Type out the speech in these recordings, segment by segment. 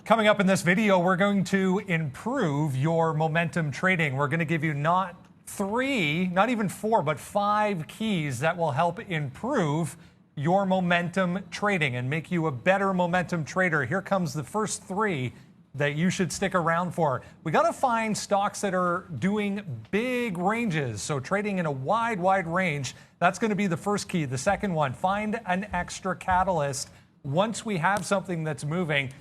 Coming up in this video, we're going to improve your momentum trading. We're going to give you not 3, not even 4, but 5 keys that will help improve your momentum trading and make you a better momentum trader. Here comes the first 3 that you should stick around for. We got to find stocks that are doing big ranges. So trading in a wide range, that's going to be the first key. The second one, find an extra catalyst. Once we have something that's moving,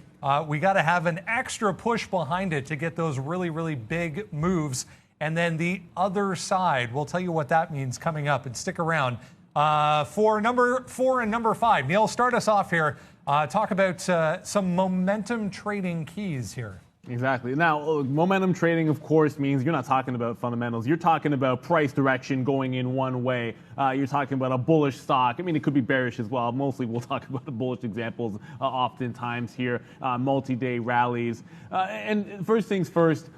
we got to have an extra push behind it to get those really big moves. And then the other side, we'll tell you what that means coming up, and stick around. For number 4 and number 5, Neil, start us off here. Talk about some momentum trading keys here. Exactly. Now, momentum trading, of course, means you're not talking about fundamentals. You're talking about price direction going in one way. You're talking about a bullish stock. I mean, it could be bearish as well. Mostly we'll talk about the bullish examples oftentimes here, multi-day rallies. And first things first,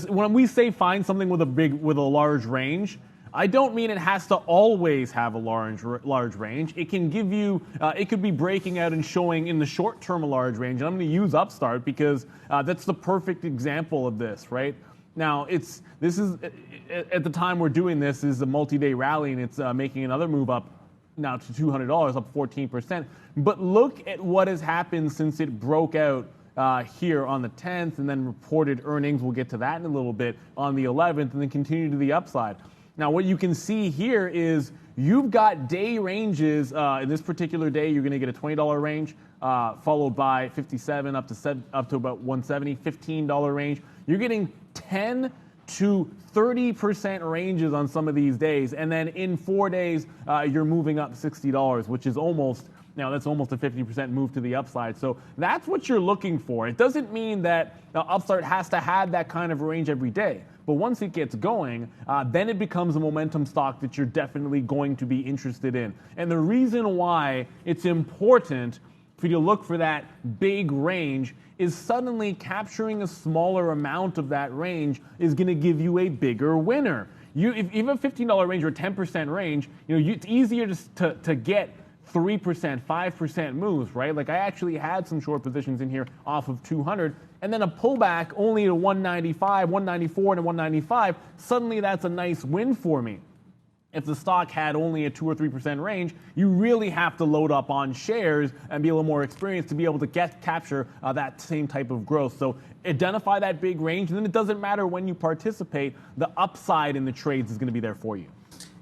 when we say find something with a large range, I don't mean it has to always have a large range. It can give you, it could be breaking out and showing in the short term a large range. And I'm going to use Upstart because that's the perfect example of this, right? Now, this is at the time we're doing this is a multi-day rally, and it's making another move up now to $200, up 14%. But look at what has happened since it broke out here on the 10th, and then reported earnings. We'll get to that in a little bit on the 11th, and then continue to the upside. Now, what you can see here is you've got day ranges. In this particular day, you're going to get a $20 range, followed by 57 up to about 170, $15 range. You're getting 10 to 30% ranges on some of these days, and then in 4 days, you're moving up $60, which is almost. Now, that's almost a 50% move to the upside. So that's what you're looking for. It doesn't mean that Upstart has to have that kind of range every day. But once it gets going, then it becomes a momentum stock that you're definitely going to be interested in. And the reason why it's important for you to look for that big range is suddenly capturing a smaller amount of that range is going to give you a bigger winner. If you have a $15 range or a 10% range, it's easier to get 3%, 5% moves, right? Like I actually had some short positions in here off of 200, and then a pullback only to 195, 194, and 195. Suddenly that's a nice win for me. If the stock had only a 2 or 3% range, you really have to load up on shares and be a little more experienced to be able to capture that same type of growth. So identify that big range, and then it doesn't matter when you participate, the upside in the trades is going to be there for you.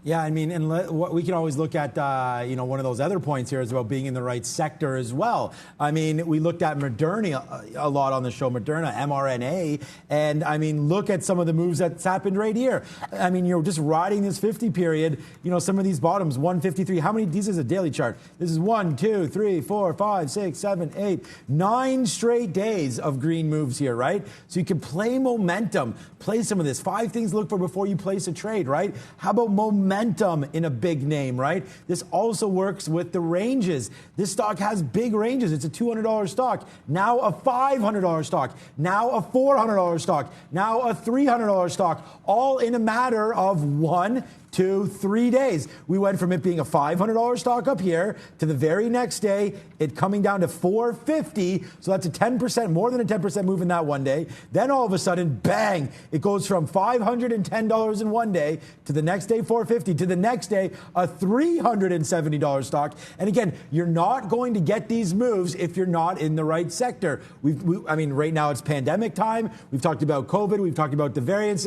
Yeah, I mean, and we can always look at, one of those other points here is about being in the right sector as well. I mean, we looked at Moderna a lot on the show, Moderna, mRNA, and I mean, look at some of the moves that's happened right here. I mean, you're just riding this 50 period, some of these bottoms, 153, how many, this is a daily chart. This is 1, 2, 3, 4, 5, 6, 7, 8, 9 straight days of green moves here, right? So you can play momentum, play some of this. 5 things to look for before you place a trade, right? How about momentum in a big name, right? This also works with the ranges. This stock has big ranges. It's a $200 stock, now a $500 stock, now a $400 stock, now a $300 stock, all in a matter of 1, 2, 3 days. We went from it being a $500 stock up here to the very next day, it coming down to $450. So that's a 10%, more than a 10% move in that one day. Then all of a sudden, bang, it goes from $510 in one day to the next day, $450, to the next day, a $370 stock. And again, you're not going to get these moves if you're not in the right sector. I mean, right now it's pandemic time. We've talked about COVID. We've talked about the variants.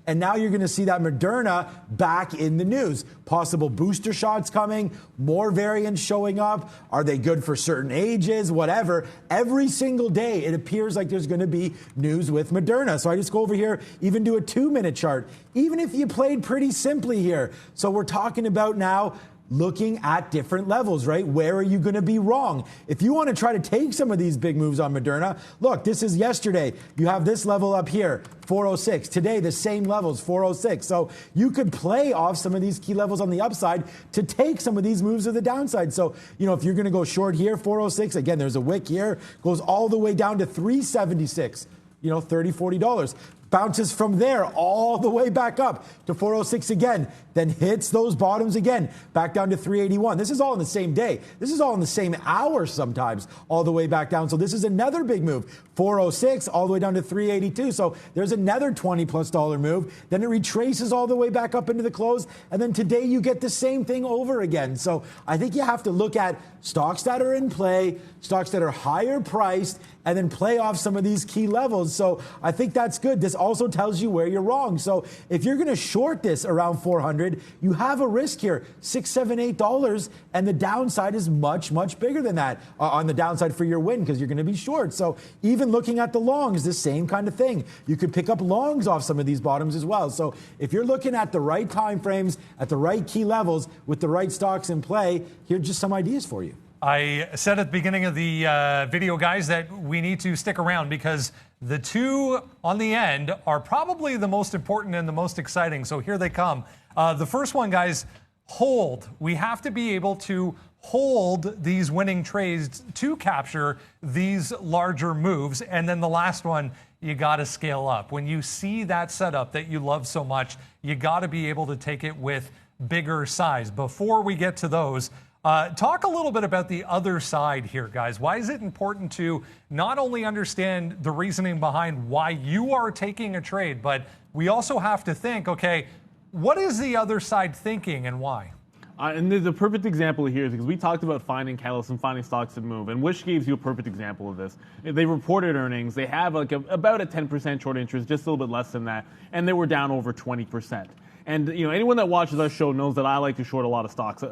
And now you're going to see that Moderna back in the news. Possible booster shots coming, more variants showing up. Are they good for certain ages? Whatever. Every single day, it appears like there's going to be news with Moderna. So I just go over here, even do a 2-minute chart, even if you played pretty simply here. So we're talking about now looking at different levels, right? Where are you going to be wrong? If you want to try to take some of these big moves on Moderna, look, this is yesterday. You have this level up here, 406. Today, the same levels, 406. So you could play off some of these key levels on the upside to take some of these moves to the downside. So, if you're going to go short here, 406, again, there's a wick here, goes all the way down to 376, $30, $40. bounces from there all the way back up to 406 again, then hits those bottoms again, back down to 381. This is all in the same day. This is all in the same hour sometimes, all the way back down. So this is another big move. 406 all the way down to 382. So there's another $20+ move. Then it retraces all the way back up into the close. And then today you get the same thing over again. So I think you have to look at stocks that are in play, stocks that are higher priced, and then play off some of these key levels. So I think that's good. This also tells you where you're wrong. So if you're going to short this around 400, you have a risk here, $6, $7, $8, and the downside is much, much bigger than that on the downside for your win because you're going to be short. So even looking at the longs, the same kind of thing. You could pick up longs off some of these bottoms as well. So if you're looking at the right time frames, at the right key levels, with the right stocks in play, here's just some ideas for you. I said at the beginning of the video, guys, that we need to stick around because the two on the end are probably the most important and the most exciting. So here they come. The first one, guys, hold. We have to be able to hold these winning trades to capture these larger moves. And then the last one, you got to scale up. When you see that setup that you love so much, you got to be able to take it with bigger size. Before we get to those, talk a little bit about the other side here, guys. Why is it important to not only understand the reasoning behind why you are taking a trade, but we also have to think, okay, what is the other side thinking and why? And there's a perfect example here because we talked about finding catalysts and finding stocks that move. And Wish gives you a perfect example of this. They reported earnings. They have like about a 10% short interest, just a little bit less than that. And they were down over 20%. And anyone that watches our show knows that I like to short a lot of stocks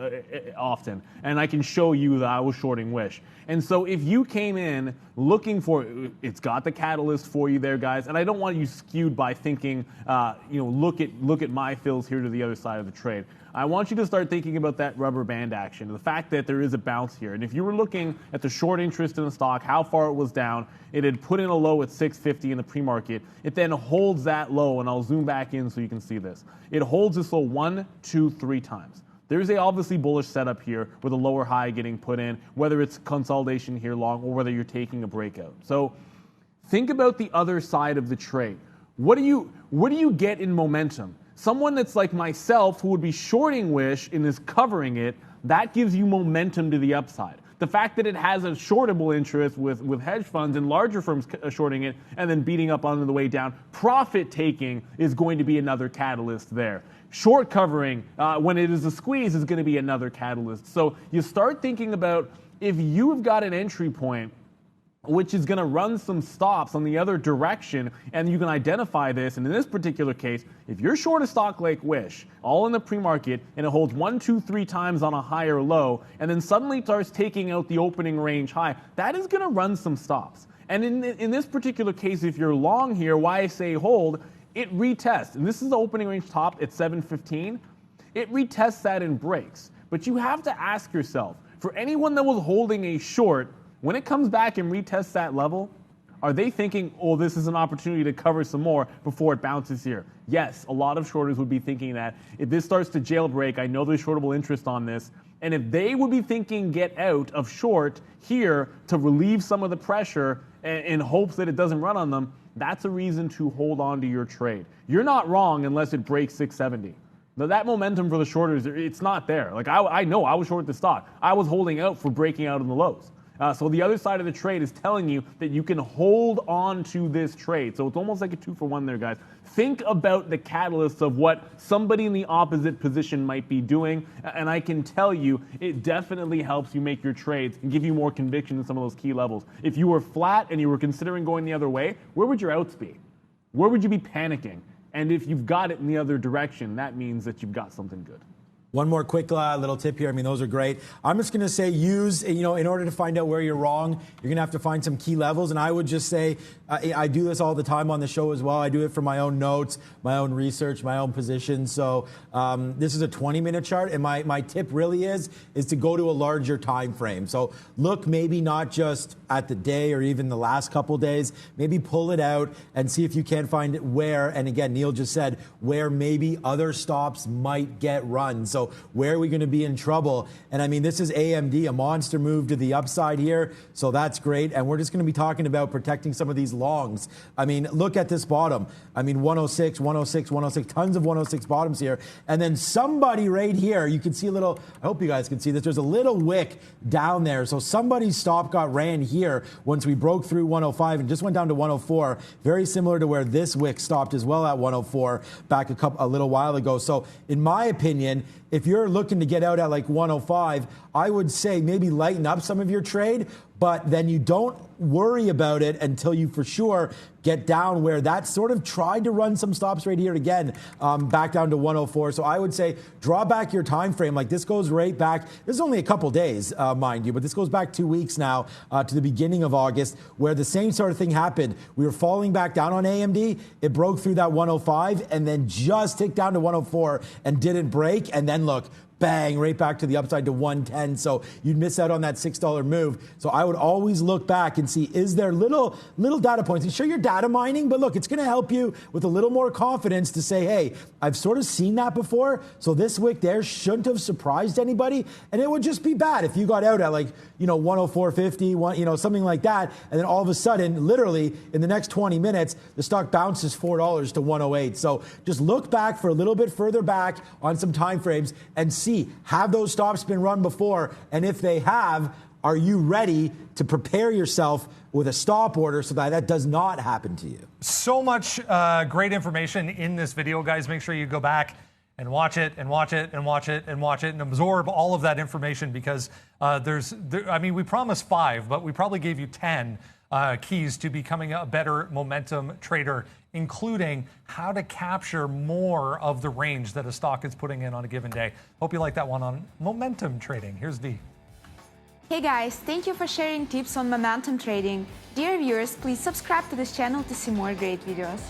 often, and I can show you that I was shorting Wish. And so if you came in looking for, it's got the catalyst for you there, guys. And I don't want you skewed by thinking, look at my fills here to the other side of the trade. I want you to start thinking about that rubber band action, the fact that there is a bounce here. And if you were looking at the short interest in the stock, how far it was down, it had put in a low at 650 in the pre-market. It then holds that low, and I'll zoom back in so you can see this. It holds this low 1, 2, 3 times. There's a obviously bullish setup here with a lower high getting put in, whether it's consolidation here long or whether you're taking a breakout. So think about the other side of the trade. What do you get in momentum? Someone that's like myself who would be shorting Wish and is covering it, that gives you momentum to the upside. The fact that it has a shortable interest with hedge funds and larger firms shorting it and then beating up on the way down, profit taking is going to be another catalyst there. Short covering, when it is a squeeze, is going to be another catalyst. So you start thinking about if you've got an entry point which is going to run some stops on the other direction, and you can identify this. And in this particular case, if you're short a stock like Wish, all in the pre-market, and it holds 1, 2, 3 times on a higher low, and then suddenly starts taking out the opening range high, that is going to run some stops. And in this particular case, if you're long here, why I say hold, it retests. And this is the opening range top at 715. It retests that and breaks. But you have to ask yourself, for anyone that was holding a short, when it comes back and retests that level, are they thinking, oh, this is an opportunity to cover some more before it bounces here? Yes, a lot of shorters would be thinking that. If this starts to jailbreak, I know there's shortable interest on this. And if they would be thinking get out of short here to relieve some of the pressure in hopes that it doesn't run on them, that's a reason to hold on to your trade. You're not wrong unless it breaks 670. Now, that momentum for the shorters, it's not there. Like I know I was short the stock. I was holding out for breaking out in the lows. So the other side of the trade is telling you that you can hold on to this trade. So it's almost like a 2-for-1 there, guys. Think about the catalysts of what somebody in the opposite position might be doing. And I can tell you, it definitely helps you make your trades and give you more conviction in some of those key levels. If you were flat and you were considering going the other way, where would your outs be? Where would you be panicking? And if you've got it in the other direction, that means that you've got something good. One more quick little tip here. I mean, those are great. I'm just going to say in order to find out where you're wrong, you're going to have to find some key levels. And I would just say, I do this all the time on the show as well. I do it for my own notes, my own research, my own position. So this is a 20-minute chart. And my tip really is to go to a larger time frame. So look maybe not just at the day or even the last couple days. Maybe pull it out and see if you can find it where, and again, Neil just said, where maybe other stops might get run. So So where are we going to be in trouble? And I mean, this is AMD, a monster move to the upside here. So that's great. And we're just going to be talking about protecting some of these longs. I mean, look at this bottom. I mean, 106, 106, 106, tons of 106 bottoms here. And then somebody right here, you can see a little, I hope you guys can see this. There's a little wick down there. So somebody's stop got ran here once we broke through 105 and just went down to 104. Very similar to where this wick stopped as well at 104 back a little while ago. So in my opinion, if you're looking to get out at like 105, I would say maybe lighten up some of your trade, but then you don't worry about it until you for sure get down where that sort of tried to run some stops right here again, back down to 104. So I would say draw back your time frame. Like this goes right back. This is only a couple days, mind you, but this goes back 2 weeks now to the beginning of August where the same sort of thing happened. We were falling back down on AMD. It broke through that 105 and then just ticked down to 104 and didn't break. And then look, bang, right back to the upside to 110. So you'd miss out on that $6 move. So I would always look back and see, is there little data points? And sure, you're data mining, but look, it's going to help you with a little more confidence to say, hey, I've sort of seen that before. So this wick there shouldn't have surprised anybody. And it would just be bad if you got out at like, 104.50, something like that. And then all of a sudden, literally in the next 20 minutes, the stock bounces $4 to 108. So just look back for a little bit further back on some time frames and see, have those stops been run before? And if they have, are you ready to prepare yourself with a stop order so that does not happen to you? So much great information in this video, guys. Make sure you go back and watch it and watch it and watch it and watch it and absorb all of that information because we promised 5, but we probably gave you 10 keys to becoming a better momentum trader, including how to capture more of the range that a stock is putting in on a given day. Hope you like that one on momentum trading. Here's V. Hey guys, thank you for sharing tips on momentum trading. Dear viewers, please subscribe to this channel to see more great videos.